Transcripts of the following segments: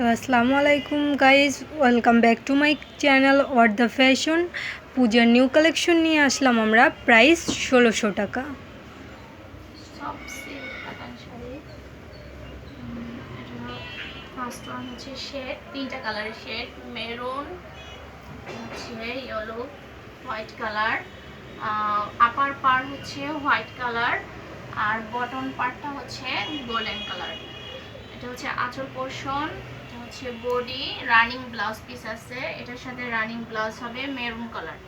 আসসালামু আলাইকুম guys, welcome back to my channel watt the fashion. পূজার নিউ কালেকশন নিয়ে আসলাম আমরা, প্রাইস ১৬০০ টাকা। সব সিল্ক কাতান শাড়ি। এটা ফার্স্ট ওয়ান হচ্ছে শেড, তিনটা কালারের শেড, মেরুন, হচ্ছে ইয়েলো, হোয়াইট কালার। আপার পার হচ্ছে হোয়াইট কালার আর বটন পার্টটা হচ্ছে গোল্ডেন কালার। এটা হচ্ছে আঁচল পোর্শন, এটা হচ্ছে বডি, রানিং ব্লাউজ পিস আছে, এটার সাথে রানিং ব্লাউজ হবে মেরুন কালার।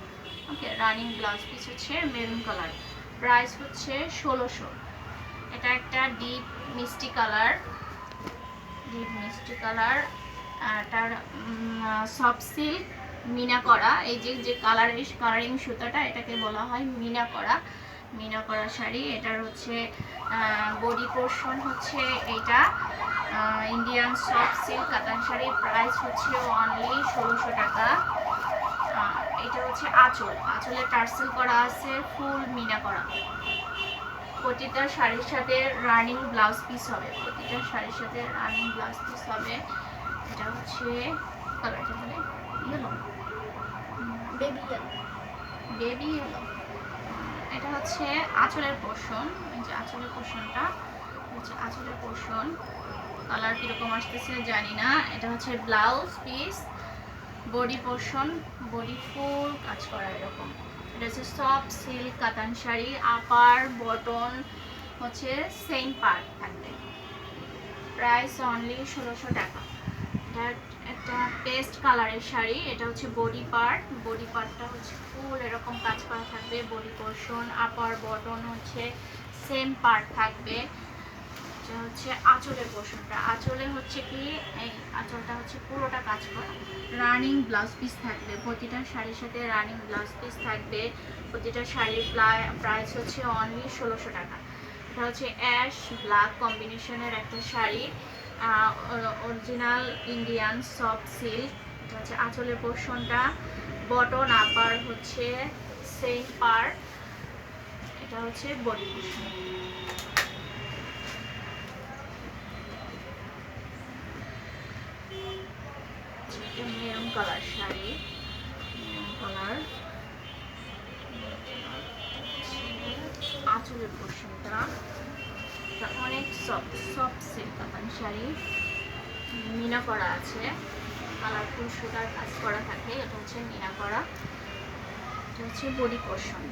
ওকে, রানিং ব্লাউজ পিস হচ্ছে মেরুন কালার। প্রাইস হচ্ছে ১৬০০। এটা একটা ডিপ মিষ্টি কালার, এটার সফট সিল্ক মিনা করা। এই যে কালারিং সুতাটা, এটাকে বলা হয় মিনা করা শাড়ি। এটার হচ্ছে বডি পোর্শন হচ্ছে এইটা ইন্ডিয়ান সফট সিল্ক কাতান শাড়ি। প্রাইস হচ্ছে অনলি ১৬০০ টাকা। এটা হচ্ছে আঁচলে টার্সেল করা আছে, ফুল মিনা করা। প্রতিটা শাড়ির সাথে রানিং ব্লাউজ পিস হবে, এটা হচ্ছে কালারটা মানে ইয়েলো, বেবি ইয়েলো। এটা হচ্ছে আঁচলের পোর্শন, এই যে আঁচলের পোর্শনটা হচ্ছে আঁচলের পোর্শন। কালার কীরকম আসতেছে জানি না। এটা হচ্ছে blouse piece, body portion, body ফুল কাজ করা এরকম। এটা হচ্ছে সফট সিল্ক কাতান শাড়ি, আপার বটন হচ্ছে সেম পার্ট থাকবে। প্রাইস অনলি ১৬০০ টাকা। এটা একটা পেস্ট কালারের শাড়ি। এটা হচ্ছে বডি পার্টটা হচ্ছে ফুল এরকম কাজ করা থাকবে। বডি পোর্শন, আপার বটন হচ্ছে সেম পার্ট থাকবে। এটা হচ্ছে আঁচলের পোর্শনটা, আঁচলে হচ্ছে কি এই আঁচলটা হচ্ছে পুরোটা কাজ করা। রানিং ব্লাউজ পিস থাকবে, প্রতিটা শাড়ির সাথে রানিং ব্লাউজ পিস থাকবে। প্রতিটা শাড়ির প্রাইস হচ্ছে অনলি ১৬০০ টাকা। এটা হচ্ছে অ্যাশ ব্ল্যাক কম্বিনেশনের একটা sari, original Indian soft silk. এটা হচ্ছে আঁচলের পোর্শনটা, বটন আপার হচ্ছে সেম পার্ট। এটা হচ্ছে body portion. Maroon colour sari, maroon colour. আঁচলের পোর্শনটা এটা অনেক সফট সিল্ক কাতান শাড়ি, মিনা করা আছে, কালারফুল সুতার কাজ করা থাকে। এটা হচ্ছে মিনা করা। এটা হচ্ছে বডি পোর্শন।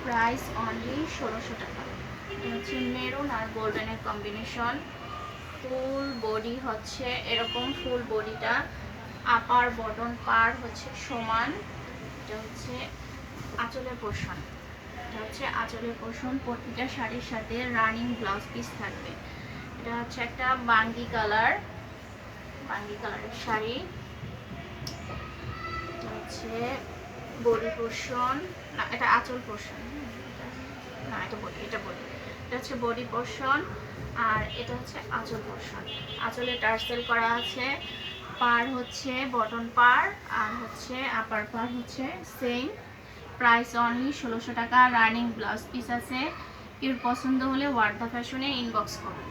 প্রাইস অনলি ১৬০০ টাকা। এটা হচ্ছে মেরুন আর গোল্ডেনের কম্বিনেশন। ফুল বডি হচ্ছে এরকম, ফুল বডিটা আপার বটন পার হচ্ছে সমান। এটা হচ্ছে আঁচলের পোর্শন, প্রতিটা শাড়ির সাথে রানিং ব্লাউজ পিস থাকবে। এটা হচ্ছে একটা বাঙ্গি কালারের শাড়ি। এটা হচ্ছে বডি পোর্শন, না এটা আঁচল পোর্শন, না এটা বডি, এটা হচ্ছে বডি পোর্শন আর এটা হচ্ছে আঁচল পোর্শন। আঁচলে টার্সেল করা আছে, পার হচ্ছে বটন পার আর হচ্ছে আপার পার হচ্ছে সেম। প্রাইস অনলি ১৬০০ টাকা। রানিং ব্লাউজ পিস আছে। কেউ পছন্দ হলে ওয়াট দ্য ফ্যাশনে ইনবক্স করুন।